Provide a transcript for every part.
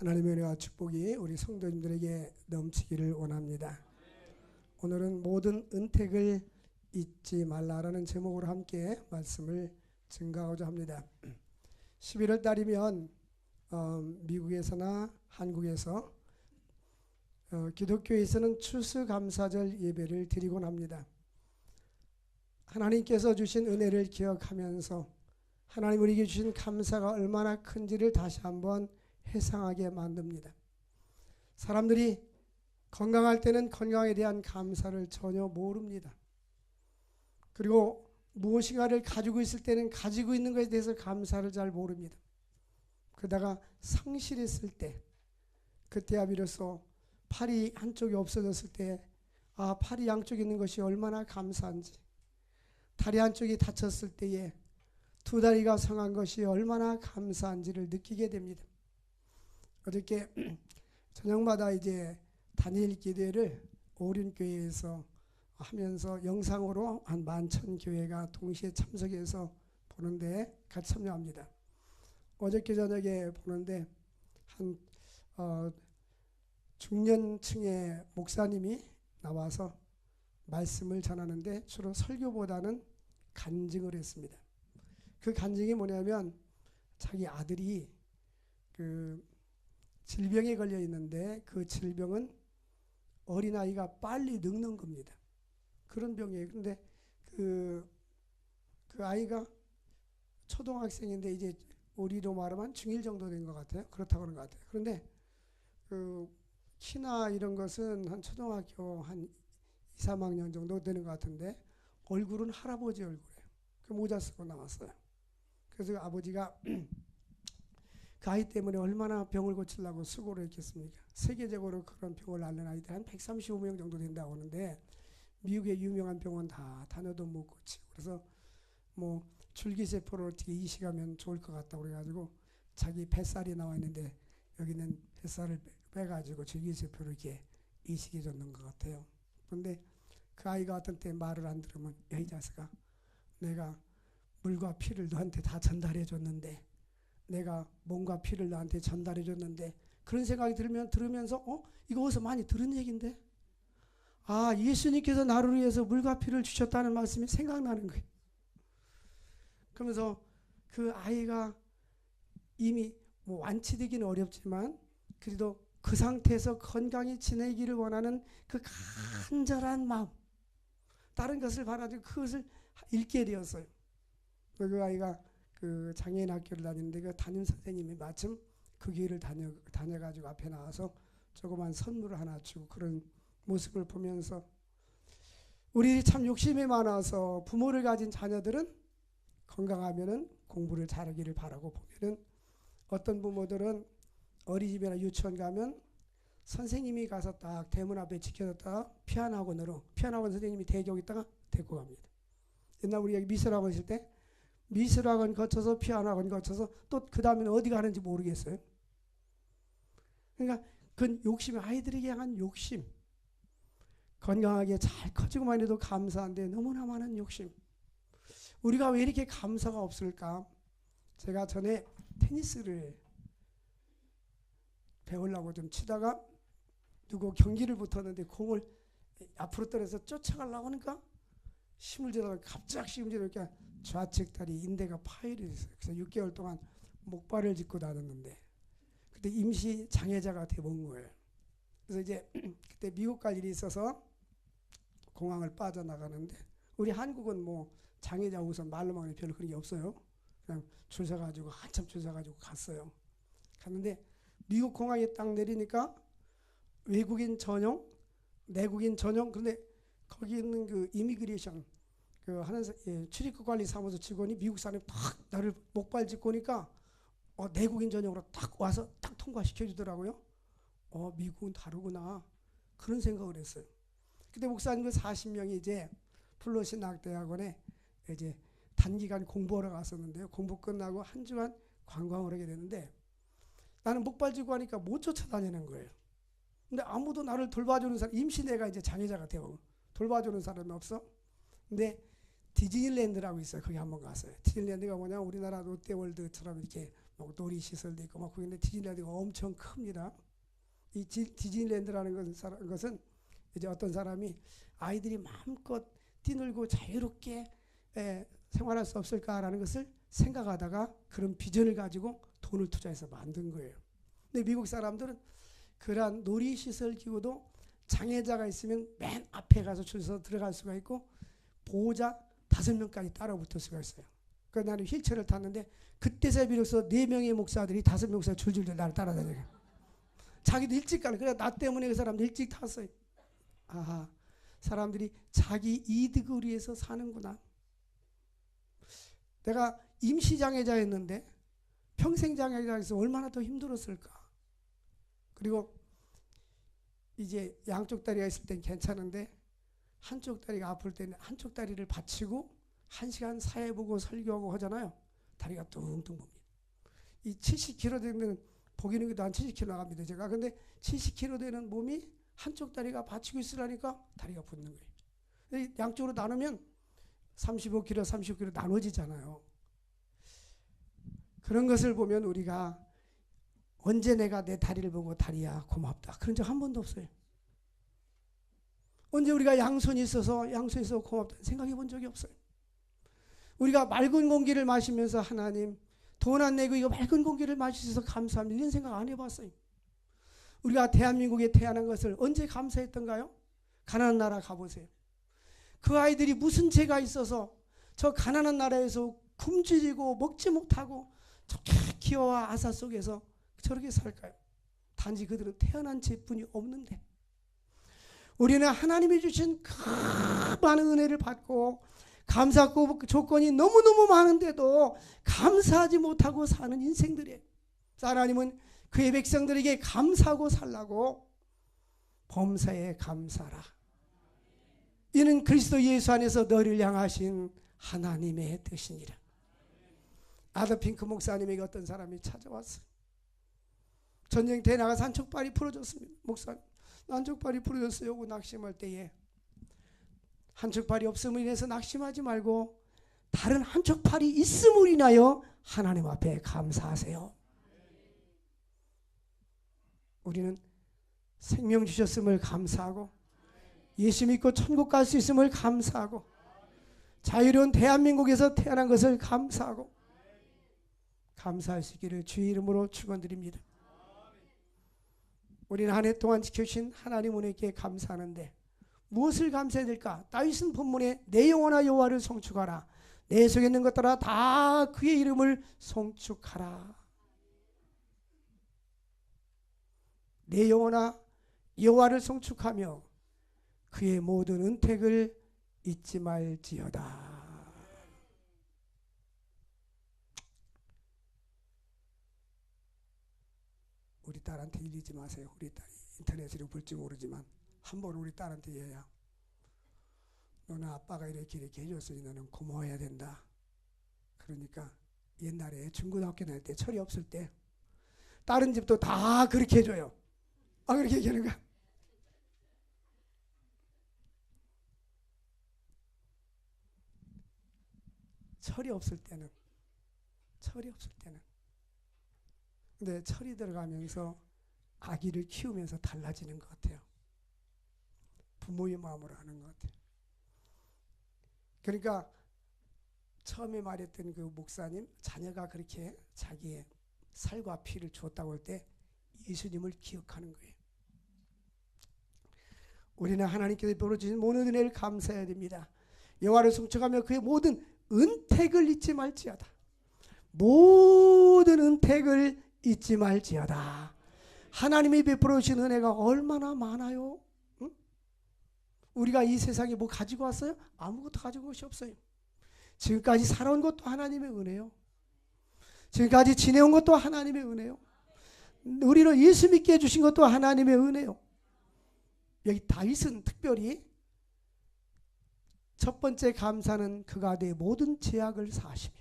하나님의 은혜와 축복이 우리 성도님들에게 넘치기를 원합니다. 오늘은 모든 은택을 잊지 말라라는 제목으로 함께 말씀을 증가하고자 합니다. 11월 달이면 미국에서나 한국에서 기독교에서는 추수감사절 예배를 드리곤 합니다. 하나님께서 주신 은혜를 기억하면서 하나님 우리에게 주신 감사가 얼마나 큰지를 다시 한번 회상하게 만듭니다. 사람들이 건강할 때는 건강에 대한 감사를 전혀 모릅니다. 그리고 무엇인가를 가지고 있을 때는 가지고 있는 것에 대해서 감사를 잘 모릅니다. 그러다가 상실했을 때, 그때야 비로소 팔이 한쪽이 없어졌을 때, 팔이 양쪽에 있는 것이 얼마나 감사한지, 다리 한쪽이 다쳤을 때에 두 다리가 성한 것이 얼마나 감사한지를 느끼게 됩니다. 어저께 저녁마다 이제 단일 기도회를 오륜교회에서 하면서 영상으로 한 11,000교회가 동시에 참석해서 보는데 같이 참여합니다. 어저께 저녁에 보는데 한 중년층의 목사님이 나와서 말씀을 전하는데 주로 설교보다는 간증을 했습니다. 그 간증이 뭐냐면 자기 아들이 질병에 걸려 있는데 그 질병은 어린아이가 빨리 늙는 겁니다. 그런 병이에요. 그런데 그 아이가 초등학생인데 이제 우리로 말하면 중1 정도 된 것 같아요. 그렇다고 하는 것 같아요. 그런데 키나 이런 것은 한 초등학교 한 2, 3학년 정도 되는 것 같은데 얼굴은 할아버지 얼굴이에요. 그 모자 쓰고 나왔어요. 그래서 아버지가 그 아이 때문에 얼마나 병을 고치려고 수고를 했겠습니까? 세계적으로 그런 병을 앓는 아이들 한 135명 정도 된다고 하는데 미국의 유명한 병원 다 다녀도 못 고치고, 그래서 뭐 줄기세포를 어떻게 이식하면 좋을 것 같다고 그래가지고 자기 뱃살이 나와 있는데 여기는 뱃살을 빼가지고 줄기세포를 이렇게 이식해 줬는 것 같아요. 그런데 그 아이가 어떤 때 말을 안 들으면, 야 이 자식아, 내가 물과 피를 너한테 다 전달해 줬는데, 내가 몸과 피를 너한테 전달해 줬는데, 그런 생각이 들으면서 이거 어디서 많이 들은 얘기인데, 예수님께서 나를 위해서 물과 피를 주셨다는 말씀이 생각나는 거예요. 그러면서 그 아이가 이미 뭐 완치되기는 어렵지만 그래도 그 상태에서 건강히 지내기를 원하는 그 간절한 마음, 다른 것을 바라지 그것을 읽게 되었어요. 그 아이가 그 장애인 학교를 다니는데 그 담임 선생님이 마침 그 교회를 다녀가지고 앞에 나와서 조그만 선물을 하나 주고, 그런 모습을 보면서 우리 참 욕심이 많아서 부모를 가진 자녀들은 건강하면은 공부를 잘하기를 바라고 보면은, 어떤 부모들은 어린이집이나 유치원 가면 선생님이 가서 딱 대문 앞에 지켜줬다가 피아노 선생님이 대기하고 있다가 데리고 갑니다. 옛날 우리 여기 미술학원 있을 때 미술학원 거쳐서 피아노학원 거쳐서 또 그 다음에는 어디 가는지 모르겠어요. 그러니까 그 욕심이, 아이들에게 향한 욕심, 건강하게 잘 커지고만 해도 감사한데 너무나 많은 욕심. 우리가 왜 이렇게 감사가 없을까? 제가 전에 테니스를 배우려고 좀 치다가 누구 경기를 붙었는데 공을 앞으로 떨어서 쫓아가려고 하니까 힘을 주다가 갑자기 힘을 주니까 좌측 다리 인대가 파열이 됐어요. 그래서 6개월 동안 목발을 짚고 다녔는데 그때 임시 장애자가 돼본 거예요. 그래서 이제 그때 미국 갈 일이 있어서 공항을 빠져나가는데, 우리 한국은 뭐 장애자 우선 말로만 하면 별로 그런 게 없어요. 그냥 줄 서가지고 한참 줄 서가지고 갔어요. 갔는데 미국 공항에 딱 내리니까 외국인 전용, 내국인 전용, 그런데 거기 있는 그 이미그레이션 그 하는 출입국 관리 사무소 직원이 미국 사람이 딱 나를 목발 짚고 오니까 내국인 전용으로 딱 와서 딱 통과시켜 주더라고요. 미국은 다르구나, 그런 생각을 했어요. 그때 목사님들 40명이 이제 플러신학대학원에 이제 단기간 공부하러 갔었는데요. 공부 끝나고 한 주간 관광을 하게 되는데 나는 목발 짚고 하니까 못 쫓아다니는 거예요. 근데 아무도 나를 돌봐주는 사람, 임시 내가 이제 장애자가 되고 돌봐주는 사람이 없어. 근데 디즈니랜드라고 있어요. 거기 한번 갔어요. 디즈니랜드가 뭐냐, 우리나라 롯데월드처럼 이렇게 뭐 놀이시설도 있고 막 거기 디즈니랜드가 엄청 큽니다. 이 디즈니랜드라는 것은 이제 어떤 사람이 아이들이 마음껏 뛰놀고 자유롭게 생활할 수 없을까라는 것을 생각하다가 그런 비전을 가지고 돈을 투자해서 만든 거예요. 근데 미국 사람들은 그러한 놀이시설 기구도 장애자가 있으면 맨 앞에 가서 줄 서서 들어갈 수가 있고 보호자 5명까지 따라 붙을 수가 있어요. 그래서 나는 휠체어를 탔는데 그때서 비로소 4명의 목사들이 5명 목사가 줄줄줄 나를 따라다녀요. 자기도 일찍 가는. 그래 나 때문에 그 사람들 일찍 탔어요. 아하, 사람들이 자기 이득을 위해서 사는구나. 내가 임시장애자였는데 평생 장애자에서 얼마나 더 힘들었을까. 그리고 이제 양쪽 다리가 있을 땐 괜찮은데 한쪽 다리가 아플 때는 한쪽 다리를 받치고 1시간 사회 보고 설교하고 하잖아요. 다리가 뚱뚱 봅니다. 이 70kg 되는 보기는 게도 한 70kg 나갑니다. 제가 근데 70kg 되는 몸이 한쪽 다리가 받치고 있으라니까 다리가 붙는 거예요. 양쪽으로 나누면 35kg, 35kg 나눠지잖아요. 그런 것을 보면 우리가 언제 내가 내 다리를 보고 다리야 고맙다 그런 적 한 번도 없어요. 언제 우리가 양손이 있어서 고맙다 생각해 본 적이 없어요. 우리가 맑은 공기를 마시면서 하나님 돈 안 내고 이거 맑은 공기를 마시셔서 감사합니다 이런 생각 안 해봤어요. 우리가 대한민국에 태어난 것을 언제 감사했던가요? 가난한 나라 가보세요. 그 아이들이 무슨 죄가 있어서 저 가난한 나라에서 굶주리고 먹지 못하고 저렇게 기어와 아사 속에서 저렇게 살까요? 단지 그들은 태어난 죄뿐이 없는데 우리는 하나님이 주신 그 많은 은혜를 받고 감사하고 조건이 너무너무 많은데도 감사하지 못하고 사는 인생들이에요. 하나님은 그의 백성들에게 감사하고 살라고 범사에 감사라. 이는 그리스도 예수 안에서 너를 향하신 하나님의 뜻이니라. 아더핑크 목사님에게 어떤 사람이 찾아왔어요. 전쟁터에 나가서 한쪽 발이 부러졌습니다. 목사님 한쪽 발이 부러졌어요 하고 낙심할 때에 한쪽 발이 없음을 인해서 낙심하지 말고 다른 한쪽 팔이 있음을 인하여 하나님 앞에 감사하세요. 우리는 생명 주셨음을 감사하고 예수 믿고 천국 갈 수 있음을 감사하고 자유로운 대한민국에서 태어난 것을 감사하고 감사할 수 있기를 주의 이름으로 축원드립니다. 우리는 한 해 동안 지켜주신 하나님 은혜께 감사하는데 무엇을 감사해야 될까? 다윗은 본문에 내 영혼아 여호와를 송축하라. 내 속에 있는 것들아 다 그의 이름을 송축하라. 내 영혼아 여호와를 송축하며 그의 모든 은택을 잊지 말지어다. 우리 딸한테 일리지 마세요. 우리 딸이 인터넷으로 볼지 모르지만 한번 우리 딸한테 얘야. 너는 아빠가 이렇게 해줬으니 너는 고마워해야 된다. 그러니까 옛날에 중고등학교 다닐 때 철이 없을 때 다른 집도 다 그렇게 해줘요. 그렇게 얘기하는 거야. 철이 없을 때는 근데 철이 들어가면서 아기를 키우면서 달라지는 것 같아요. 부모의 마음으로 하는 것 같아요. 그러니까 처음에 말했던 그 목사님 자녀가 그렇게 자기의 살과 피를 주었다고 할 때 예수님을 기억하는 거예요. 우리는 하나님께서 베풀어주신 모든 은혜를 감사해야 됩니다. 여호와를 송축하며 그의 모든 은택을 잊지 말지어다. 모든 은택을 잊지 말지어다. 하나님이 베풀어 주신 은혜가 얼마나 많아요. 응? 우리가 이 세상에 뭐 가지고 왔어요? 아무것도 가지고 온 것이 없어요. 지금까지 살아온 것도 하나님의 은혜요. 지금까지 지내온 것도 하나님의 은혜요. 우리를 예수 믿게 해주신 것도 하나님의 은혜요. 여기 다윗은 특별히 첫 번째 감사는 그가 내 모든 죄악을 사하시며,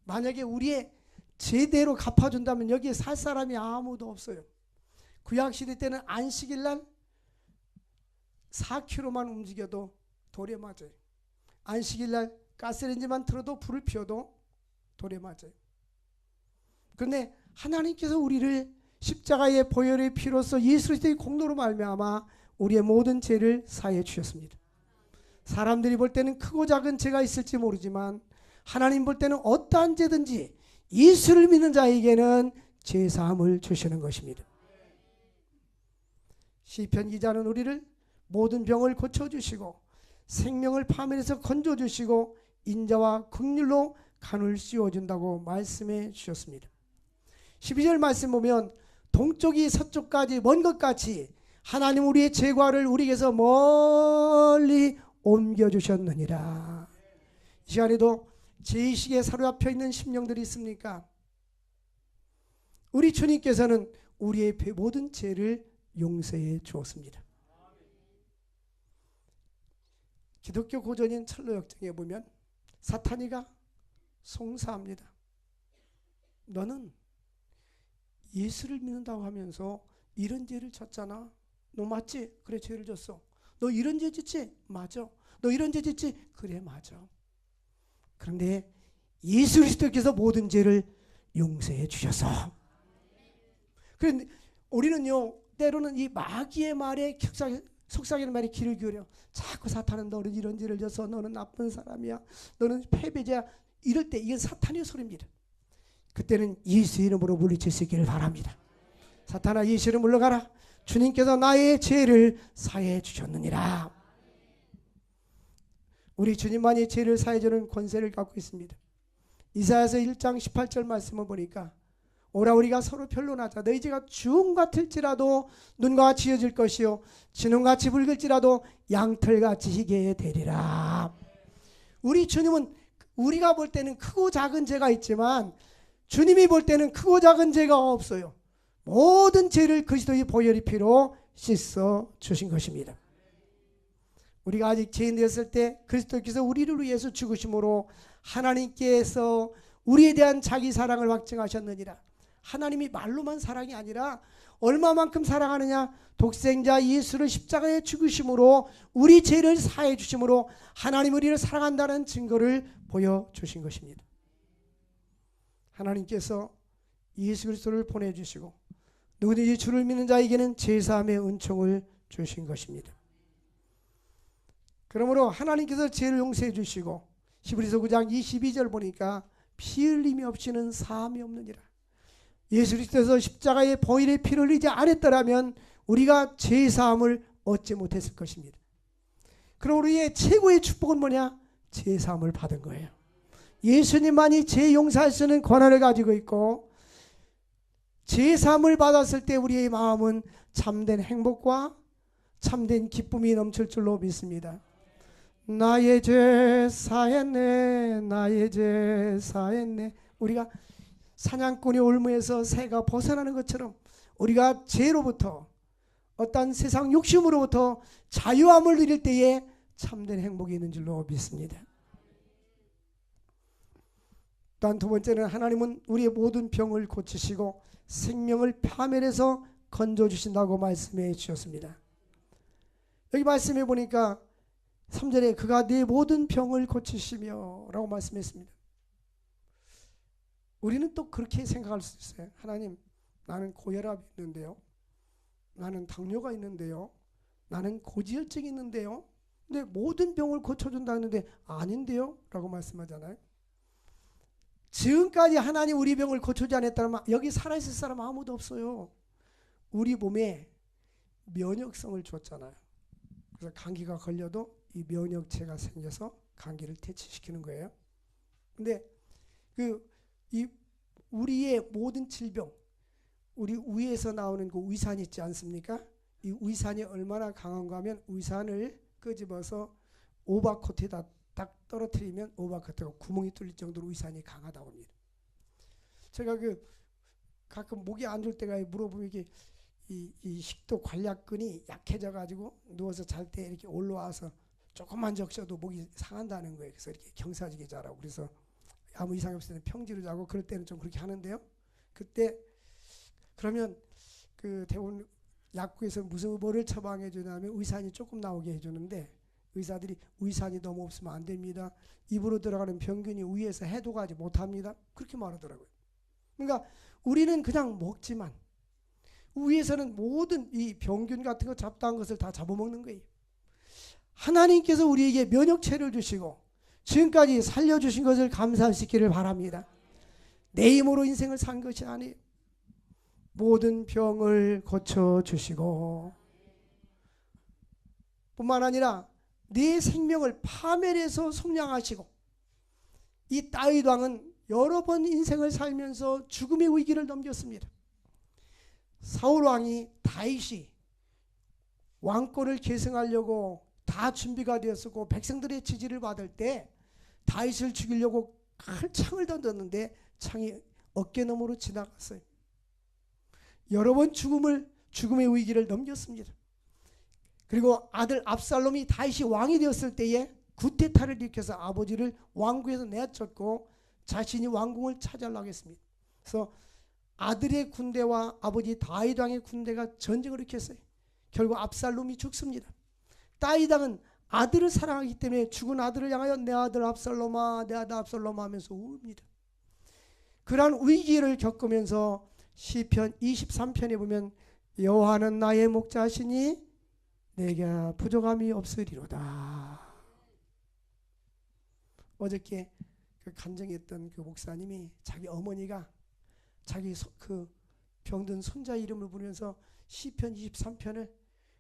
만약에 우리의 제대로 갚아준다면 여기에 살 사람이 아무도 없어요. 구약시대 때는 안식일 날 4km만 움직여도 돌에 맞아요. 안식일 날 가스레인지만 틀어도 불을 피워도 돌에 맞아요. 그런데 하나님께서 우리를 십자가의 보혈의 피로써 예수 그리스도의 공로로 말미암아 우리의 모든 죄를 사해 주셨습니다. 사람들이 볼 때는 크고 작은 죄가 있을지 모르지만 하나님 볼 때는 어떠한 죄든지 예수를 믿는 자에게는 죄 사함을 주시는 것입니다. 시편 기자는 우리를 모든 병을 고쳐주시고 생명을 파멸해서 건져주시고 인자와 긍휼로 간을 씌워준다고 말씀해 주셨습니다. 12절 말씀 보면 동쪽이 서쪽까지 먼 것 같이 하나님 우리의 죄과를 우리에게서 멀리 옮겨주셨느니라. 이 시간에도 죄의식에 사로잡혀 있는 심령들이 있습니까? 우리 주님께서는 우리의 모든 죄를 용서해 주었습니다. 기독교 고전인 철로역정에 보면 사탄이가 송사합니다. 너는 예수를 믿는다고 하면서 이런 죄를 졌잖아. 너 맞지? 그래, 죄를 졌어. 너 이런 죄 짓지? 맞아. 너 이런 죄 짓지? 그래, 맞아. 그런데 예수 그리스도께서 모든 죄를 용서해 주셔서, 그런데 우리는요 때로는 이 마귀의 말에 속삭이는 말에 귀를 기울여 자꾸 사탄은 너는 이런 죄를 져서 너는 나쁜 사람이야, 너는 패배자야, 이럴 때 이게 사탄의 소리입니다. 그때는 예수 이름으로 물리칠 수 있기를 바랍니다. 사탄아, 예수를 물러가라. 주님께서 나의 죄를 사해 주셨느니라. 우리 주님만이 죄를 사해 주는 권세를 갖고 있습니다. 이사야서 1장 18절 말씀을 보니까 오라 우리가 서로 변론하자. 너희 죄가 주홍 같을지라도 눈과 지어질 것이요 진홍같이 붉을지라도 양털같이 희게 되리라. 우리 주님은 우리가 볼 때는 크고 작은 죄가 있지만 주님이 볼 때는 크고 작은 죄가 없어요. 모든 죄를 그리스도의 보혈의 피로 씻어 주신 것입니다. 우리가 아직 죄인 되었을 때 그리스도께서 우리를 위해서 죽으심으로 하나님께서 우리에 대한 자기 사랑을 확증하셨느니라. 하나님이 말로만 사랑이 아니라 얼마만큼 사랑하느냐, 독생자 예수를 십자가에 죽으심으로 우리 죄를 사해 주심으로 하나님 우리를 사랑한다는 증거를 보여주신 것입니다. 하나님께서 예수 그리스도를 보내주시고 누구든지 주를 믿는 자에게는 제사함의 은총을 주신 것입니다. 그러므로 하나님께서 죄를 용서해 주시고 히브리서 9장 22절 보니까 피 흘림이 없이는 사함이 없느니라. 예수 그리스도께서 십자가에 보혈의 피를 흘리지 않았더라면 우리가 죄사함을 얻지 못했을 것입니다. 그럼 우리의 최고의 축복은 뭐냐? 죄사함을 받은 거예요. 예수님만이 죄 용서할 수 있는 권한을 가지고 있고 죄사함을 받았을 때 우리의 마음은 참된 행복과 참된 기쁨이 넘칠 줄로 믿습니다. 나의 죄 사했네, 나의 죄 사했네. 우리가 사냥꾼이 올무에서 새가 벗어나는 것처럼 우리가 죄로부터 어떤 세상 욕심으로부터 자유함을 누릴 때에 참된 행복이 있는 줄로 믿습니다. 또한 두 번째는 하나님은 우리의 모든 병을 고치시고 생명을 파멸해서 건져주신다고 말씀해 주셨습니다. 여기 말씀해 보니까 3절에 그가 네 모든 병을 고치시며 라고 말씀했습니다. 우리는 또 그렇게 생각할 수 있어요. 하나님, 나는 고혈압이 있는데요, 나는 당뇨가 있는데요, 나는 고지혈증이 있는데요, 근데 모든 병을 고쳐준다 했는데 아닌데요? 라고 말씀하잖아요. 지금까지 하나님 우리 병을 고쳐주지 않았다면 여기 살아있을 사람 아무도 없어요. 우리 몸에 면역성을 줬잖아요. 그래서 감기가 걸려도 이 면역체가 생겨서 감기를 퇴치시키는 거예요. 근데 우리의 모든 질병, 우리 위에서 나오는 그 위산 있지 않습니까? 이 위산이 얼마나 강한가 하면 위산을 끄집어서 오바코트에다 딱 떨어뜨리면 오바코트가 구멍이 뚫릴 정도로 위산이 강하다고 합니다. 제가 가끔 목이 안 좋을 때가 물어보면 이게 이 식도 관략근이 약해져 가지고 누워서 잘 때 이렇게 올라와서 조금만 적셔도 목이 상한다는 거예요. 그래서 이렇게 경사지게 자라고. 그래서 아무 이상이 없을 때는 평지로 자고 그럴 때는 좀 그렇게 하는데요. 그때 그러면 그 대부분 약국에서 무슨 뭐를 처방해 주냐면 위산이 조금 나오게 해주는데 의사들이 위산이 너무 없으면 안 됩니다. 입으로 들어가는 병균이 위에서 해독하지 못합니다. 그렇게 말하더라고요. 그러니까 우리는 그냥 먹지만 위에서는 모든 이 병균 같은 거 잡다한 것을 다 잡아먹는 거예요. 하나님께서 우리에게 면역체를 주시고 지금까지 살려주신 것을 감사할 수 있기를 바랍니다. 내 힘으로 인생을 산 것이 아니에요. 모든 병을 고쳐주시고 뿐만 아니라 내 생명을 파멸해서 속량하시고, 이 다윗 왕은 여러 번 인생을 살면서 죽음의 위기를 넘겼습니다. 사울 왕이 다윗이 왕권을 계승하려고 다 준비가 되었고 백성들의 지지를 받을 때 다윗을 죽이려고 큰 창을 던졌는데 창이 어깨너머로 지나갔어요. 여러 번 죽음의 위기를 넘겼습니다. 그리고 아들 압살롬이 다윗이 왕이 되었을 때에 구테타를 일으켜서 아버지를 왕궁에서 내쫓고 자신이 왕궁을 차지하려고 했습니다. 그래서 아들의 군대와 아버지 다윗 왕의 군대가 전쟁을 일으켰어요. 결국 압살롬이 죽습니다. 다윗 왕은 아들을 사랑하기 때문에 죽은 아들을 향하여 내 아들 압살롬아, 내 아들 압살롬아 하면서 웁니다. 그러한 위기를 겪으면서 시편 23편에 보면 여호와는 나의 목자시니 내게 부족함이 없으리로다. 어저께 그 간증했던 그 목사님이 자기 어머니가 자기 그 병든 손자 이름을 부르면서 시편 23편을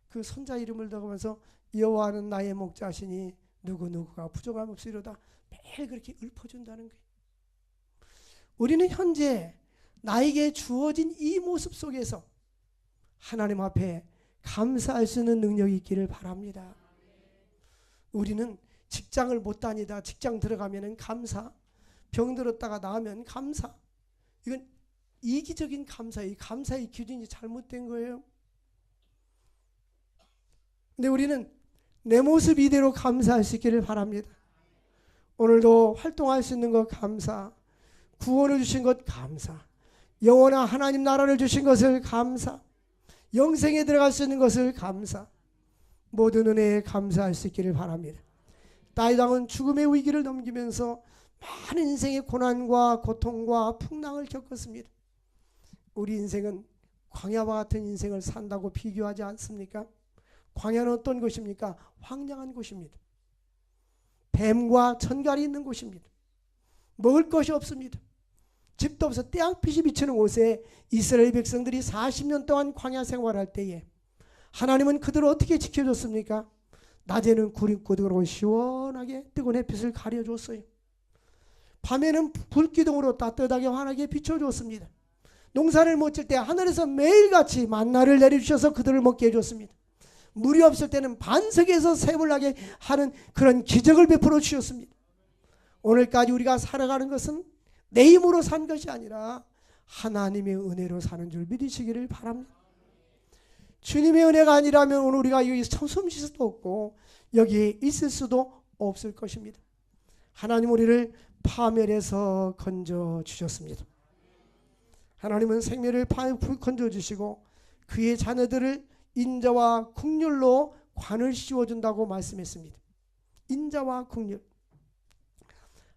그 손자 이름을 적으면서 여호와는 나의 목자시니 누구누구가 부족함 없으리로다 매일 그렇게 읊어준다는 거예요. 우리는 현재 나에게 주어진 이 모습 속에서 하나님 앞에 감사할 수 있는 능력이 있기를 바랍니다. 우리는 직장을 못 다니다 직장 들어가면 감사, 병들었다가 나으면 감사, 이건 이기적인 감사예요. 감사의 기준이 잘못된 거예요. 근데 우리는 내 모습 이대로 감사할 수 있기를 바랍니다. 오늘도 활동할 수 있는 것 감사, 구원을 주신 것 감사, 영원한 하나님 나라를 주신 것을 감사, 영생에 들어갈 수 있는 것을 감사, 모든 은혜에 감사할 수 있기를 바랍니다. 다윗 왕은 죽음의 위기를 넘기면서 많은 인생의 고난과 고통과 풍랑을 겪었습니다. 우리 인생은 광야와 같은 인생을 산다고 비교하지 않습니까? 광야는 어떤 곳입니까? 황량한 곳입니다. 뱀과 전갈이 있는 곳입니다. 먹을 것이 없습니다. 집도 없어 태양빛이 비치는 곳에 이스라엘 백성들이 40년 동안 광야 생활할 때에 하나님은 그들을 어떻게 지켜줬습니까? 낮에는 구름기둥으로 시원하게 뜨거운 햇빛을 가려줬어요. 밤에는 불기둥으로 따뜻하게 환하게 비춰줬습니다. 농사를 못 질 때 하늘에서 매일같이 만나를 내려주셔서 그들을 먹게 해줬습니다. 물이 없을 때는 반석에서 샘을 나게 하는 그런 기적을 베풀어 주셨습니다. 오늘까지 우리가 살아가는 것은 내 힘으로 산 것이 아니라 하나님의 은혜로 사는 줄 믿으시기를 바랍니다. 주님의 은혜가 아니라면 오늘 우리가 여기 숨 쉴 수도 없고 여기에 있을 수도 없을 것입니다. 하나님 우리를 파멸해서 건져 주셨습니다. 하나님은 생명을 건져 주시고 그의 자녀들을 인자와 긍휼로 관을 씌워준다고 말씀했습니다. 인자와 긍휼.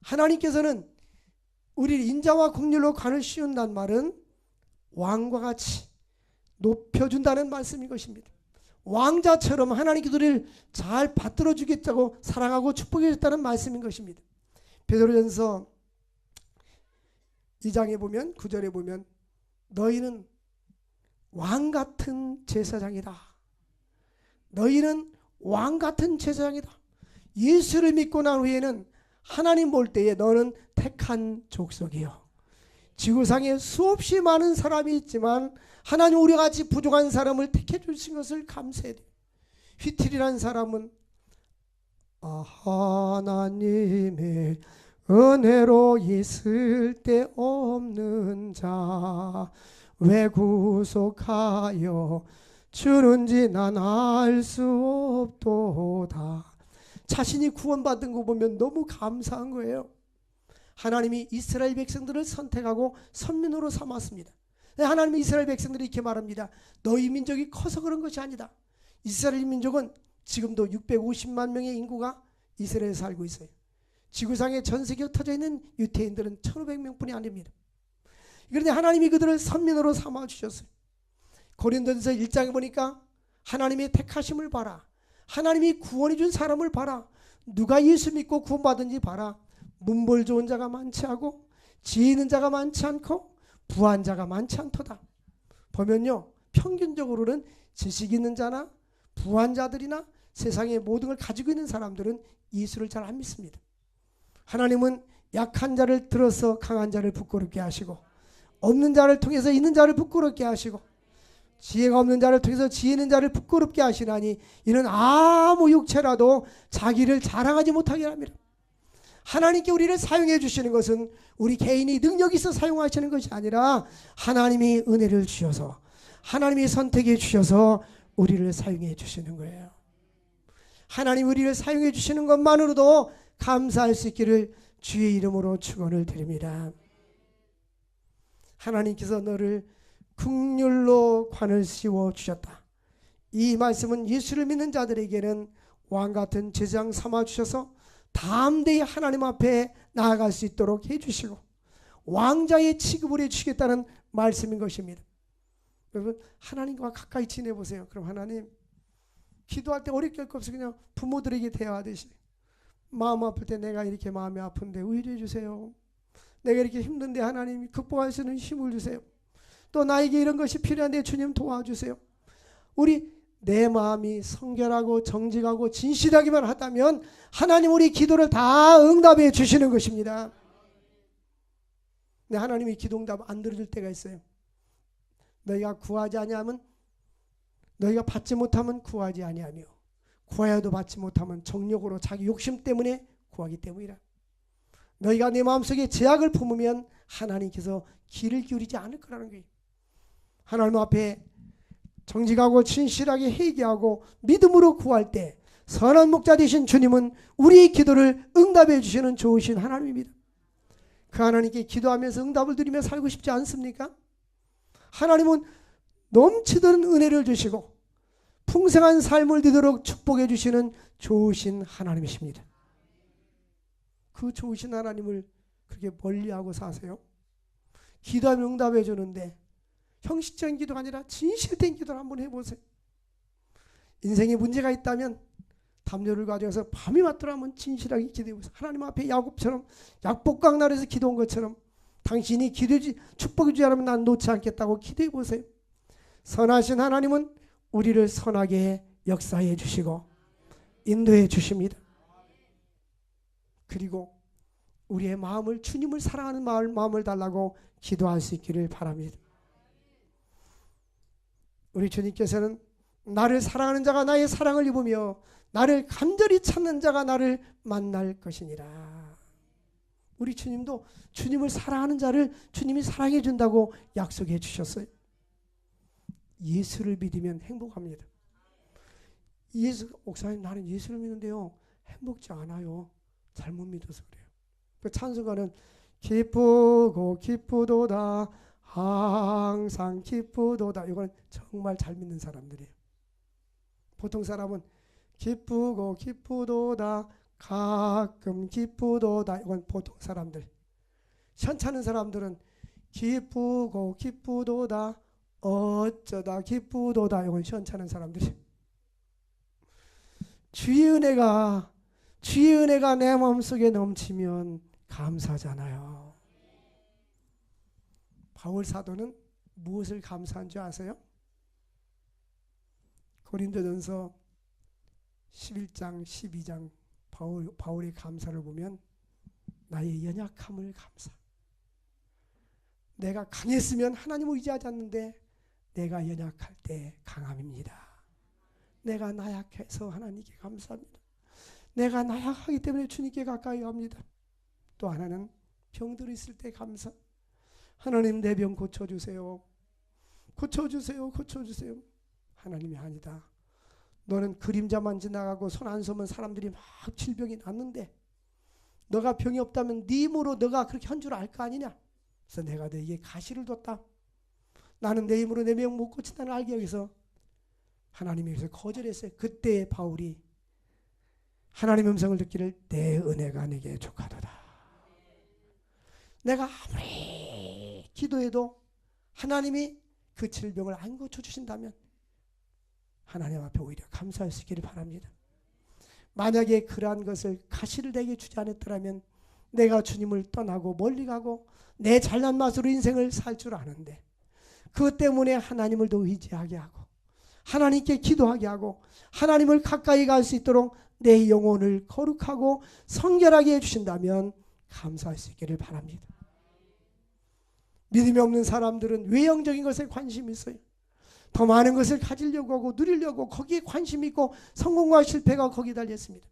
하나님께서는 우리를 인자와 긍휼로 관을 씌운다는 말은 왕과 같이 높여준다는 말씀인 것입니다. 왕자처럼 하나님께서 우리를 잘 받들어 주겠다고 사랑하고 축복해 줬다는 말씀인 것입니다. 베드로전서 2장에 보면 9절에 보면 너희는 왕같은 제사장이다. 너희는 왕같은 제사장이다. 예수를 믿고 난 후에는 하나님 볼 때에 너는 택한 족속이요. 지구상에 수없이 많은 사람이 있지만 하나님 우리와 같이 부족한 사람을 택해 주신 것을 감사해야 돼요. 휘틀이라는 사람은 하나님의 은혜로 있을 데 없는 자 왜 구속하여 주는지 난 알 수 없도다. 자신이 구원받은 거 보면 너무 감사한 거예요. 하나님이 이스라엘 백성들을 선택하고 선민으로 삼았습니다. 하나님이 이스라엘 백성들이 이렇게 말합니다. 너희 민족이 커서 그런 것이 아니다. 이스라엘 민족은 지금도 650만 명의 인구가 이스라엘에 살고 있어요. 지구상에 전 세계에 터져 있는 유태인들은 1500명뿐이 아닙니다. 그런데 하나님이 그들을 선민으로 삼아주셨어요. 고린도전서 1장에 보니까 하나님의 택하심을 봐라. 하나님이 구원해 준 사람을 봐라. 누가 예수 믿고 구원받은지 봐라. 문벌 좋은 자가 많지 않고 지혜 있는 자가 많지 않고 부한 자가 많지 않도다. 보면요, 평균적으로는 지식 있는 자나 부한 자들이나 세상의 모든 걸 가지고 있는 사람들은 예수를 잘 안 믿습니다. 하나님은 약한 자를 들어서 강한 자를 부끄럽게 하시고, 없는 자를 통해서 있는 자를 부끄럽게 하시고, 지혜가 없는 자를 통해서 지혜 있는 자를 부끄럽게 하시나니 이는 아무 육체라도 자기를 자랑하지 못하게 합니다. 하나님께 우리를 사용해 주시는 것은 우리 개인이 능력이 있어 사용하시는 것이 아니라 하나님이 은혜를 주셔서, 하나님이 선택해 주셔서 우리를 사용해 주시는 거예요. 하나님 우리를 사용해 주시는 것만으로도 감사할 수 있기를 주의 이름으로 축원을 드립니다. 하나님께서 너를 긍휼로 관을 씌워 주셨다. 이 말씀은 예수를 믿는 자들에게는 왕같은 제장 삼아 주셔서 담대히 하나님 앞에 나아갈 수 있도록 해주시고 왕자의 취급을 해주시겠다는 말씀인 것입니다. 여러분, 하나님과 가까이 지내보세요. 그럼 하나님, 기도할 때 어렵게 할 거 없이 그냥 부모들에게 대화하듯이, 마음 아플 때 내가 이렇게 마음이 아픈데 위로해 주세요. 내가 이렇게 힘든데 하나님 극복할 수 있는 힘을 주세요. 또 나에게 이런 것이 필요한데 주님 도와주세요. 우리 내 마음이 성결하고 정직하고 진실하기만 하다면 하나님 우리 기도를 다 응답해 주시는 것입니다. 근데 하나님이 기도 응답 안 들어줄 때가 있어요. 너희가 구하지 아니하면, 너희가 받지 못하면 구하지 아니하며 구하여도 받지 못하면 정욕으로 자기 욕심 때문에 구하기 때문이라. 너희가 내 마음속에 제약을 품으면 하나님께서 귀를 기울이지 않을 거라는 거예요. 하나님 앞에 정직하고 진실하게 회개하고 믿음으로 구할 때 선한 목자 되신 주님은 우리의 기도를 응답해 주시는 좋으신 하나님입니다. 그 하나님께 기도하면서 응답을 드리며 살고 싶지 않습니까? 하나님은 넘치는 은혜를 주시고 풍성한 삶을 되도록 축복해 주시는 좋으신 하나님이십니다. 그 좋으신 하나님을 그렇게 멀리하고 사세요? 기도하면 응답해 주는데 형식적인 기도가 아니라 진실된 기도를 한번 해보세요. 인생에 문제가 있다면 담요를 가져와서 밤이 맞도록 한번 진실하게 기도해보세요. 하나님 앞에 야곱처럼 약복강날에서 기도한 것처럼 당신이 기도지 축복해 주지 않으면 난 놓지 않겠다고 기도해보세요. 선하신 하나님은 우리를 선하게 역사해 주시고 인도해 주십니다. 그리고 우리의 마음을, 주님을 사랑하는 마음을 달라고 기도할 수 있기를 바랍니다. 우리 주님께서는 나를 사랑하는 자가 나의 사랑을 입으며 나를 간절히 찾는 자가 나를 만날 것이니라. 우리 주님도 주님을 사랑하는 자를 주님이 사랑해 준다고 약속해 주셨어요. 예수를 믿으면 행복합니다. 목사님 나는 예수를 믿는데요 행복지 않아요. 잘못 믿어서 그래요. 그 찬송가는 기쁘고 기쁘도다 항상 기쁘도다, 이건 정말 잘 믿는 사람들이에요. 보통 사람은 기쁘고 기쁘도다 가끔 기쁘도다, 이건 보통 사람들. 현찮은 사람들은 기쁘고 기쁘도다 어쩌다 기쁘도다, 이건 현찮은 사람들이에요. 주의 은혜가 내 마음속에 넘치면 감사하잖아요. 바울 사도는 무엇을 감사한 줄 아세요? 고린도전서 11장 12장 바울의 감사를 보면 나의 연약함을 감사. 내가 강했으면 하나님을 의지하지 않는데 내가 연약할 때 강함입니다. 내가 나약해서 하나님께 감사합니다. 내가 나약하기 때문에 주님께 가까이 갑니다. 또 하나는 병들어 있을 때 감사. 하나님 내 병 고쳐주세요. 고쳐주세요. 고쳐주세요. 하나님이 아니다. 너는 그림자만 지나가고 손 안 서면 사람들이 막 질병이 낫는데 너가 병이 없다면 네 힘으로 너가 그렇게 한 줄 알 거 아니냐. 그래서 내가 너에게 가시를 뒀다. 나는 내 힘으로 내 병 못 고친다는 알기 위해서 하나님이 그래서 거절했어요. 그때 바울이 하나님의 음성을 듣기를 내 은혜가 내게 족하도다. 내가 아무리 기도해도 하나님이 그 질병을 안 고쳐주신다면 하나님 앞에 오히려 감사할 수 있기를 바랍니다. 만약에 그러한 것을 가시를 내게 주지 않았더라면 내가 주님을 떠나고 멀리 가고 내 잘난 맛으로 인생을 살 줄 아는데 그것 때문에 하나님을 더 의지하게 하고 하나님께 기도하게 하고 하나님을 가까이 갈 수 있도록 내 영혼을 거룩하고 성결하게 해주신다면 감사할 수 있기를 바랍니다. 믿음이 없는 사람들은 외형적인 것에 관심이 있어요. 더 많은 것을 가지려고 하고 누리려고 거기에 관심이 있고 성공과 실패가 거기에 달렸습니다.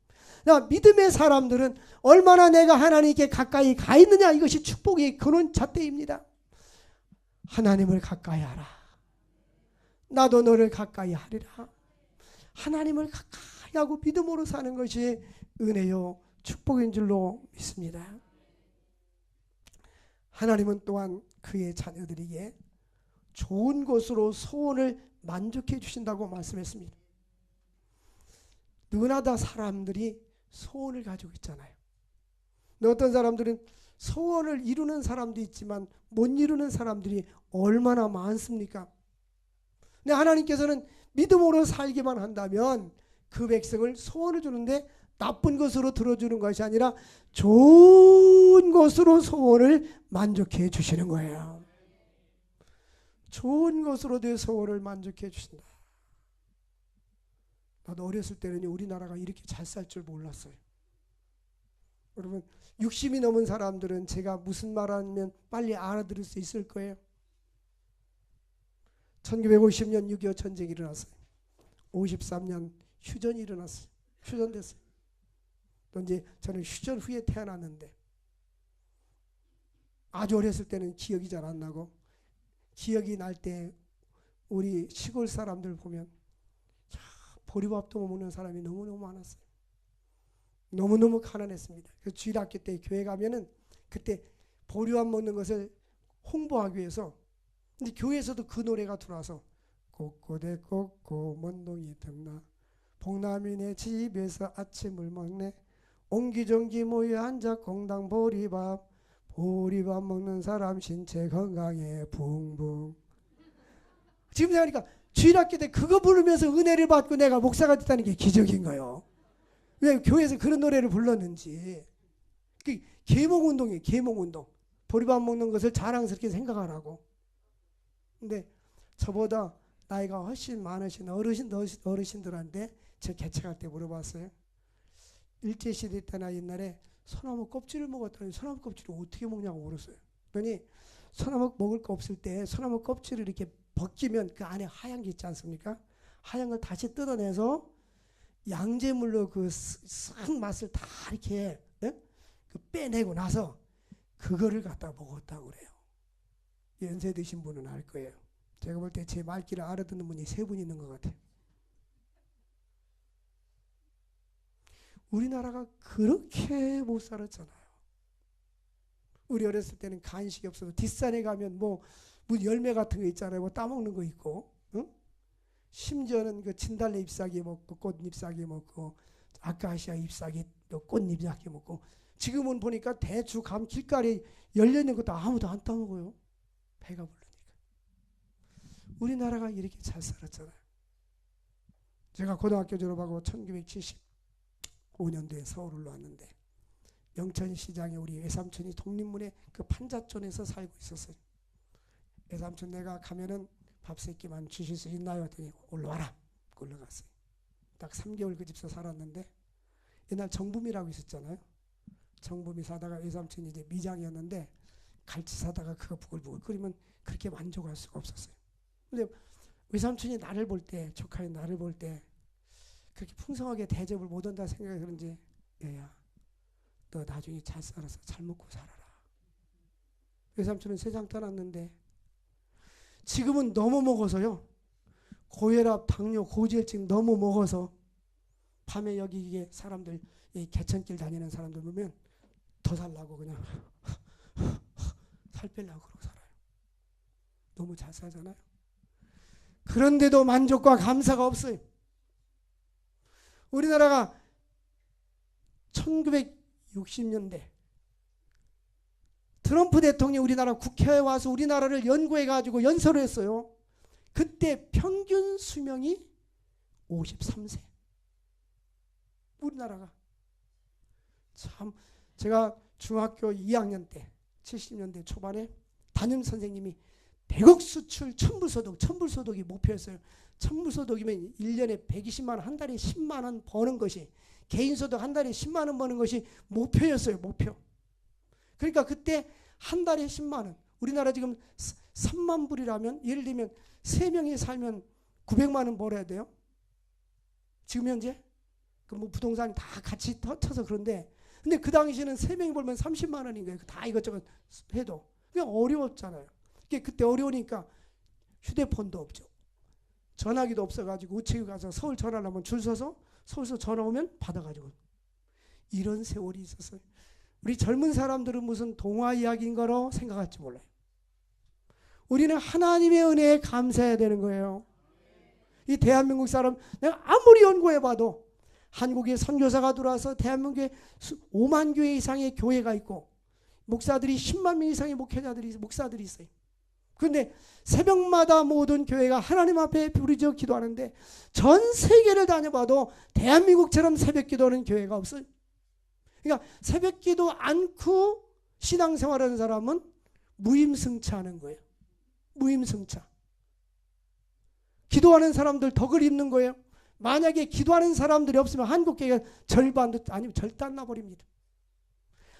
믿음의 사람들은 얼마나 내가 하나님께 가까이 가 있느냐, 이것이 축복의 근원 잣대입니다. 하나님을 가까이 하라. 나도 너를 가까이 하리라. 하나님을 가까이 하고 믿음으로 사는 것이 은혜요 축복인 줄로 믿습니다. 하나님은 또한 그의 자녀들에게 좋은 것으로 소원을 만족해 주신다고 말씀했습니다. 누구나 다 사람들이 소원을 가지고 있잖아요. 근데 어떤 사람들은 소원을 이루는 사람도 있지만 못 이루는 사람들이 얼마나 많습니까? 근데 하나님께서는 믿음으로 살기만 한다면 그 백성을 소원을 주는데 나쁜 것으로 들어주는 것이 아니라 좋은 것으로 소원을 만족해 주시는 거예요. 좋은 것으로 내 소원을 만족해 주신다. 나도 어렸을 때는 우리나라가 이렇게 잘 살 줄 몰랐어요. 여러분 60이 넘은 사람들은 제가 무슨 말하면 빨리 알아들을 수 있을 거예요. 1950년 6.25 전쟁이 일어났어요. 53년 휴전이 일어났어요. 휴전됐어요. 또 이제 저는 휴전 후에 태어났는데 아주 어렸을 때는 기억이 잘 안 나고 기억이 날 때 우리 시골 사람들 보면 보리밥도 못 먹는 사람이 너무너무 많았어요. 너무너무 가난했습니다. 그래서 주일학교 때 교회 가면은 그때 보리밥 먹는 것을 홍보하기 위해서 근데 교회에서도 그 노래가 들어와서 꼬꼬대 꼬꼬 먼동이 등나 복남이네 집에서 아침을 먹네 옹기종기 모여 앉아 공당 보리밥 먹는 사람 신체 건강에 붕붕. 지금 생각하니까 주일학교 때 그거 부르면서 은혜를 받고 내가 목사가 됐다는 게 기적인 거예요. 왜 교회에서 그런 노래를 불렀는지. 그 계몽운동이에요. 계몽운동. 보리밥 먹는 것을 자랑스럽게 생각하라고. 근데 저보다 나이가 훨씬 많으신 어르신들한테 저 개척할 때 물어봤어요. 일제시대 때나 옛날에 소나무 껍질을 먹었더니 소나무 껍질을 어떻게 먹냐고 물었어요. 그러니 소나무 먹을 거 없을 때 소나무 껍질을 이렇게 벗기면 그 안에 하얀 게 있지 않습니까? 하얀 걸 다시 뜯어내서 양잿물로 그 싹 맛을 다 이렇게 그 빼내고 나서 그거를 갖다 먹었다고 그래요. 연세 드신 분은 알 거예요. 제가 볼 때 제 말귀를 알아듣는 분이 3분 있는 것 같아요. 우리나라가 그렇게 못 살았잖아요. 우리 어렸을 때는 간식이 없어도 뒷산에 가면 뭐 열매 같은 거 있잖아요. 뭐 따먹는 거 있고, 응? 심지어는 그 진달래 잎사귀 먹고 꽃 잎사귀 먹고 아카시아 잎사귀 또 꽃 잎사귀 먹고 지금은 보니까 대추 감 길가에 열려있는 것도 아무도 안 따먹어요. 배가 부르니까. 우리나라가 이렇게 잘 살았잖아요. 제가 고등학교 졸업하고 1975년도에 서울을 왔는데 영천시장에 우리 외삼촌이 독립문에 그 판자촌에서 살고 있었어요. 외삼촌 내가 가면은 밥 3끼만 주실 수 있나요? 했더니 올라와라. 올라갔어요. 딱 3개월 그 집에서 살았는데 옛날 정부미라고 있었잖아요. 정부미 사다가 외삼촌이 이제 미장이었는데 갈치 사다가 그거 부글부글 끓이면 그렇게 만족할 수가 없었어요. 근데 외삼촌이 나를 볼 때, 조카의 나를 볼 때 그렇게 풍성하게 대접을 못 한다 생각이 그런지 얘야 너 나중에 잘 살아서 잘 먹고 살아라. 외삼촌은 세상 떠났는데 지금은 너무 먹어서요. 고혈압, 당뇨, 고지혈증 너무 먹어서 밤에 여기 이게 사람들 이 개천길 다니는 사람들 보면 더 살라고 그냥 살 빼려고 그러고 살아요. 너무 잘 살잖아요. 그런데도 만족과 감사가 없어요. 우리나라가 1960년대 트럼프 대통령이 우리나라 국회에 와서 우리나라를 연구해가지고 연설을 했어요. 그때 평균 수명이 53세. 우리나라가. 참, 제가 중학교 2학년 때 70년대 초반에 담임 선생님이 100억 수출 천불소득이 목표였어요. 천불소득이면 1년에 120만 원, 한 달에 10만 원 버는 것이, 개인소득 한 달에 10만 원 버는 것이 목표였어요. 목표. 그러니까 그때 한 달에 10만 원. 우리나라 지금 3만 불이라면 예를 들면 3명이 살면 900만 원 벌어야 돼요. 지금 현재 그 뭐 부동산이 다 같이 터쳐서 그런데, 근데 그 당시에는 3명이 벌면 30만 원인 거예요. 다 이것저것 해도. 그냥 어려웠잖아요. 그때 어려우니까 휴대폰도 없죠. 전화기도 없어가지고 우체국 가서 서울 전화를 하면 줄 서서 서울서 전화 오면 받아가지고. 이런 세월이 있었어요. 우리 젊은 사람들은 무슨 동화 이야기인 거로 생각할지 몰라요. 우리는 하나님의 은혜에 감사해야 되는 거예요. 이 대한민국 사람, 내가 아무리 연구해봐도 한국에 선교사가 들어와서 대한민국에 5만 교회 이상의 교회가 있고 목사들이 10만 명 이상의 목사들이 있어요. 그런데 새벽마다 모든 교회가 하나님 앞에 부르짖어 기도하는데 전 세계를 다녀봐도 대한민국처럼 새벽 기도하는 교회가 없어요. 그러니까 새벽 기도 않고 신앙생활하는 사람은 무임승차하는 거예요. 무임승차. 기도하는 사람들 덕을 입는 거예요. 만약에 기도하는 사람들이 없으면 한국교회가 절반도 아니면 절단 나버립니다.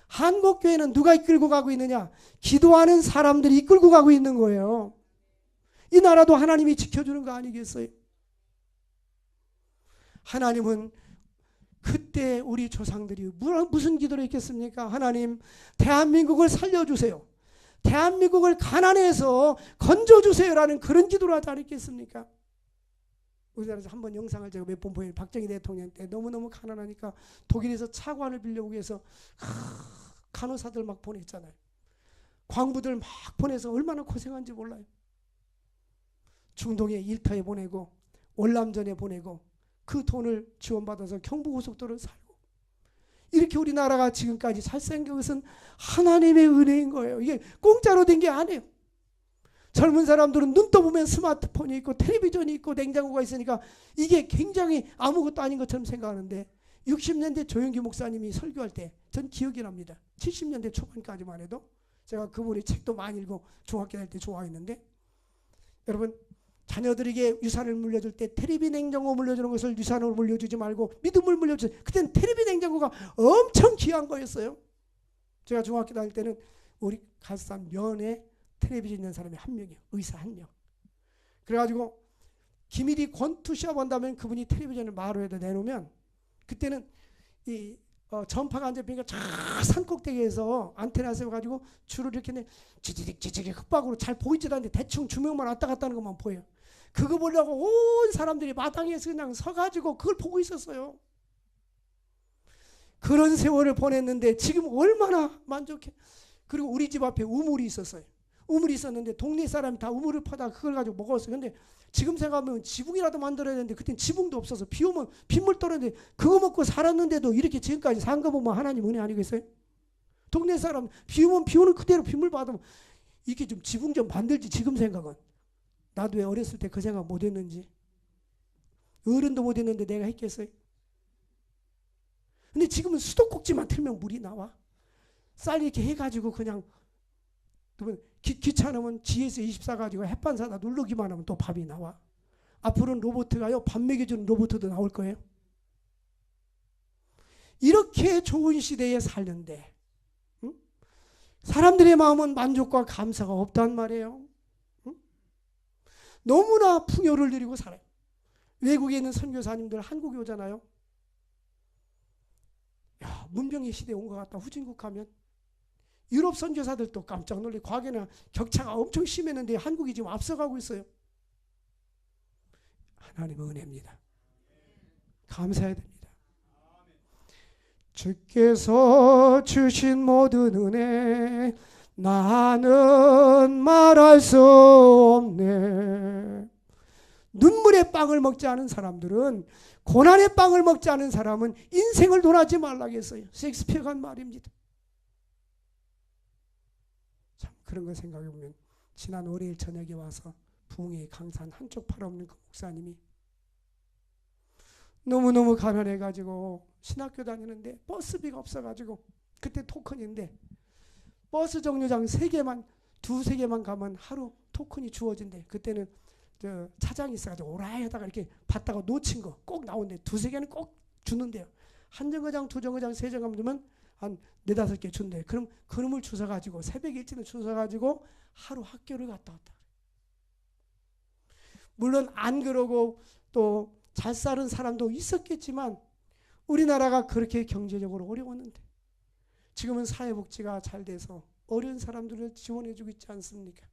한국교회는 누가 이끌고 가고 있느냐? 기도하는 사람들이 이끌고 가고 있는 거예요. 이 나라도 하나님이 지켜주는 거 아니겠어요? 하나님은 그때 우리 조상들이 무슨 기도를 했겠습니까? 하나님, 대한민국을 살려주세요. 대한민국을 가난해서 건져주세요라는 그런 기도를 하지 않았겠습니까? 우리나라에서 한번 영상을 제가 몇 번 보여요. 박정희 대통령 때 너무너무 가난하니까 독일에서 차관을 빌려오기 위해서 간호사들 막 보냈잖아요. 광부들 막 보내서 얼마나 고생한지 몰라요. 중동에 일터에 보내고 월남전에 보내고 그 돈을 지원받아서 경부고속도로를 살고, 이렇게 우리나라가 지금까지 잘 생긴 것은 하나님의 은혜인 거예요. 이게 공짜로 된 게 아니에요. 젊은 사람들은 눈 떠보면 스마트폰이 있고 텔레비전이 있고 냉장고가 있으니까 이게 굉장히 아무것도 아닌 것처럼 생각하는데, 60년대 조영기 목사님이 설교할 때 전 기억이 납니다. 70년대 초반까지만 해도 제가 그분의 책도 많이 읽고 중학교 다닐 때 좋아했는데, 여러분, 자녀들에게 유산을 물려줄 때 테레비 냉장고 물려주는 것을 유산으로 물려주지 말고 믿음을 물려주세요. 그때는 테레비 냉장고가 엄청 귀한 거였어요. 제가 중학교 다닐 때는 우리 가스산 면에 텔레비전 있는 사람이 한 명이에요. 의사 한 명. 그래가지고 기밀이 권투 시합 한다면 그분이 텔레비전을 마루에다 내놓으면, 그때는 이 전파가 안 잡히니까 저 산꼭대기에서 안테나 세워가지고 줄을 이렇게 지지직 흙박으로 잘 보이지도 않는데 대충 주먹만 왔다 갔다 하는 것만 보여요. 그거 보려고 온 사람들이 마당에서 그냥 서가지고 그걸 보고 있었어요. 그런 세월을 보냈는데 지금 얼마나 만족해. 그리고 우리 집 앞에 우물이 있었어요. 우물이 있었는데 동네 사람이 다 우물을 파다가 그걸 가지고 먹었어요. 근데 지금 생각하면 지붕이라도 만들어야 되는데 그땐 지붕도 없어서 비 오면 빗물 떨어지는데 그거 먹고 살았는데도 이렇게 지금까지 산 거 보면 하나님 은혜 아니겠어요? 동네 사람 비 오면 비 오는 그대로 빗물 받으면 이렇게 좀 지붕 좀 만들지. 지금 생각은 나도 왜 어렸을 때 그 생각 못 했는지. 어른도 못 했는데 내가 했겠어요? 근데 지금은 수도꼭지만 틀면 물이 나와. 쌀 이렇게 해가지고 그냥 귀찮으면 GS24 가지고 햇반 사다 누르기만 하면 또 밥이 나와. 앞으로는 로봇가요, 밥 먹여주는 로봇도 나올 거예요. 이렇게 좋은 시대에 살는데 사람들의 마음은 만족과 감사가 없단 말이에요. 너무나 풍요를 누리고 살아요. 외국에 있는 선교사님들 한국에 오잖아요. 야, 문명의 시대에 온 것 같다. 후진국 하면 유럽 선교사들도 깜짝 놀래. 과거에는 격차가 엄청 심했는데 한국이 지금 앞서가고 있어요. 하나님의 은혜입니다. 감사해야 됩니다. 주께서 주신 모든 은혜 나는 말할 수 없네. 눈물의 빵을 먹지 않은 사람들은, 고난의 빵을 먹지 않은 사람은 인생을 논하지 말라겠어요. 셰익스피어가 한 말입니다. 그런 거 생각해 보면 지난 월요일 저녁에 와서 부흥회 강산 한쪽 팔 없는 그 목사님이 너무너무 가난해가지고 신학교 다니는데 버스비가 없어가지고 그때 토큰인데 버스 정류장 3개만 2-3개만 가면 하루 토큰이 주어진대. 그때는 저 차장이 있어가지고 오라이 하다가 이렇게 받다가 놓친 거 꼭 나온대. 2-3개는 꼭 주는데요. 한 정거장, 2정거장, 3정거장 주면 한 4-5개 준대. 그럼 그놈을 주워가지고 새벽 일찍 주워가지고 하루 학교를 갔다 왔다. 물론 안 그러고 또 잘 사는 사람도 있었겠지만 우리나라가 그렇게 경제적으로 어려웠는데 지금은 사회복지가 잘 돼서 어려운 사람들을 지원해주고 있지 않습니까?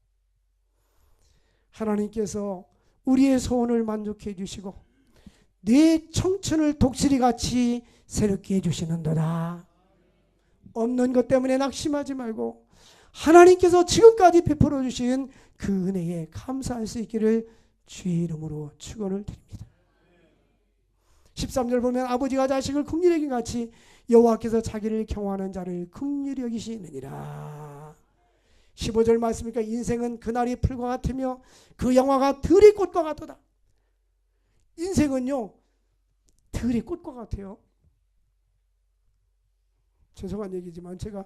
하나님께서 우리의 소원을 만족해 주시고 내 청춘을 독수리같이 새롭게 해주시는도다. 없는 것 때문에 낙심하지 말고 하나님께서 지금까지 베풀어 주신 그 은혜에 감사할 수 있기를 주의 이름으로 축원을 드립니다. 13절 보면 아버지가 자식을 긍휼히 여긴 같이 여호와께서 자기를 경외하는 자를 긍휼히 여기시느니라. 15절 말씀이니까 인생은 그날이 풀과 같으며 그 영화가 들의 꽃과 같도다. 인생은요 들의 꽃과 같아요. 죄송한 얘기지만 제가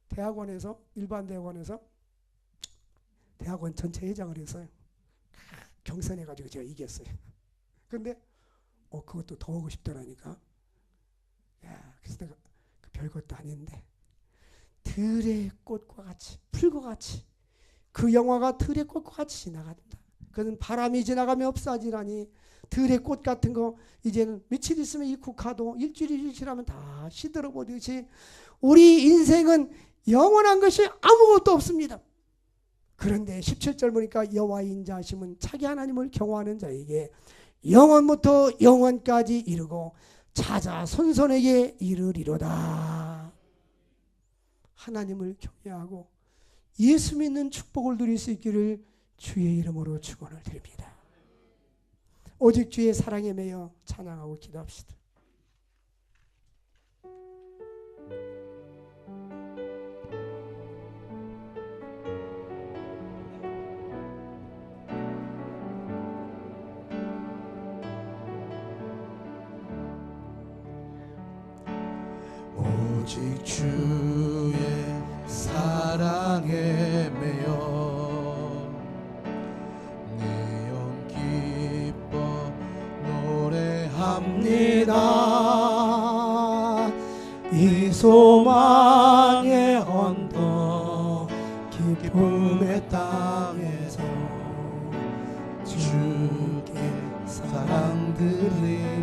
대학원에서 일반 대학원에서 대학원 전체 회장을 했어요. 경선해가지고 제가 이겼어요. 근데 그것도 더 하고 싶더라니까. 야, 그래서 내가 별것도 아닌데 들의 꽃과 같이 풀과 같이 그 영화가 들의 꽃과 같이 지나간다. 그는 바람이 지나가면 없어지나니 들의 꽃 같은 거 이제는 며칠 있으면 이 국화도 일주일이 지나면 다 시들어 버리듯이 우리 인생은 영원한 것이 아무것도 없습니다. 그런데 17절 보니까 여호와의 인자하심은 자기 하나님을 경외하는 자에게 영원부터 영원까지 이르고 자자 손손에게 이르리로다. 하나님을 경외하고 예수 믿는 축복을 누릴 수 있기를 주의 이름으로 축원을 드립니다. 오직 주의 사랑에 매여 찬양하고 기도합시다. 오직 주의 사랑에 매여 내 영 기뻐 노래합니다. 이 소망의 언덕 기쁨의 땅에서 주께 사랑 드립니다.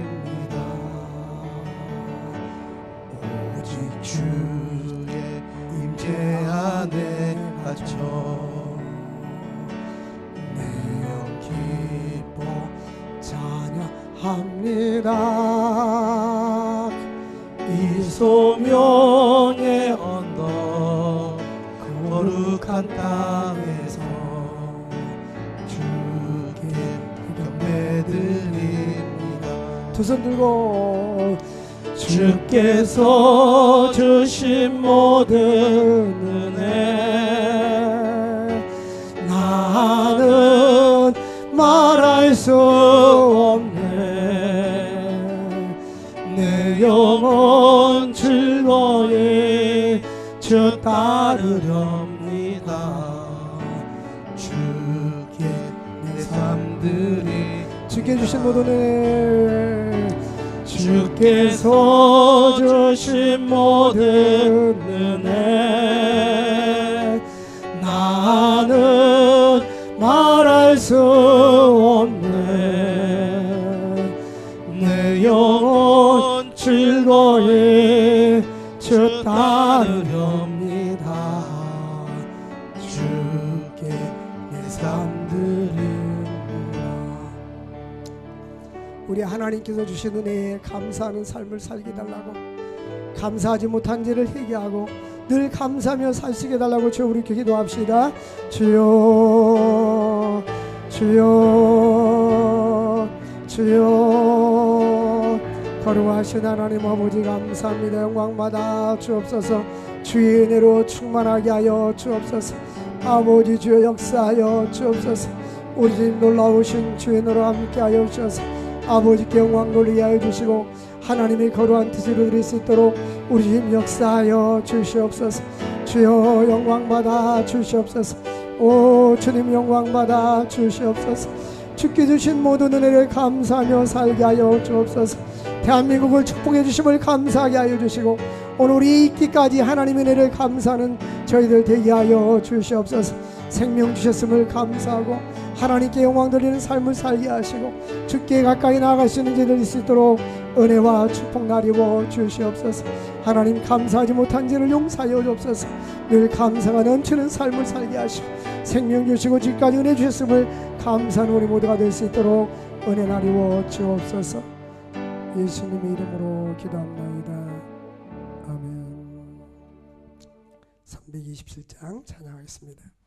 주의 임재 안에 갇혀 내 영 기뻐 찬양합니다. 이 소명의 언덕 거룩한 땅에서 주께 경배드립니다. 두 손 들고 주께서 주신 모든 은혜 나는 말할 수 없네. 내 영혼 즐거이 주 따르렵니다. 주께 내 삶들이 주께 주신 모든 은혜 주께서 주신 모든 은혜 나는 말할 수 없네. 내 영혼 즐거이 주 따르렵니다. 주께 내 삶 드립니다. 우리 하나님께서 주신 은혜에 감사하는 삶을 살게 달라고 감사하지 못한 죄를 회개하고 늘 감사하며 살 수 있게 달라고 주여 우리 기도합시다. 주여 주여 주여 거룩하신 하나님 아버지 감사합니다. 영광받아 주옵소서. 주의 은혜로 충만하게 하여 주옵소서. 아버지 주여 역사하여 주옵소서. 우리 주님 놀라우신 주의 노로 함께하여 주셔서 아버지께 영광 돌리게 하여 주시고 하나님의 거룩한 뜻을 이룰 수 있도록 우리 주님 역사하여 주시옵소서. 주여 영광 받아 주시옵소서. 오 주님 영광 받아 주시옵소서. 주께 주신 모든 은혜를 감사하며 살게 하여 주옵소서. 대한민국을 축복해 주심을 감사하게 하여 주시고 오늘 우리 있기까지 하나님의 은혜를 감사하는 저희들 되게 하여 주시옵소서. 생명 주셨음을 감사하고 하나님께 영광 돌리는 삶을 살게 하시고 주께 가까이 나아가시는 죄를 있을 수 있도록 은혜와 축복 나리워 주시옵소서. 하나님 감사하지 못한 죄를 용서하여 주옵소서. 늘 감사가 넘치는 삶을 살게 하시고 생명 주시고 지금까지 은혜 주셨음을 감사하는 우리 모두가 될 수 있도록 은혜 나리워 주옵소서. 예수님의 이름으로 기도합니다. 아멘. 327장 찬양하겠습니다.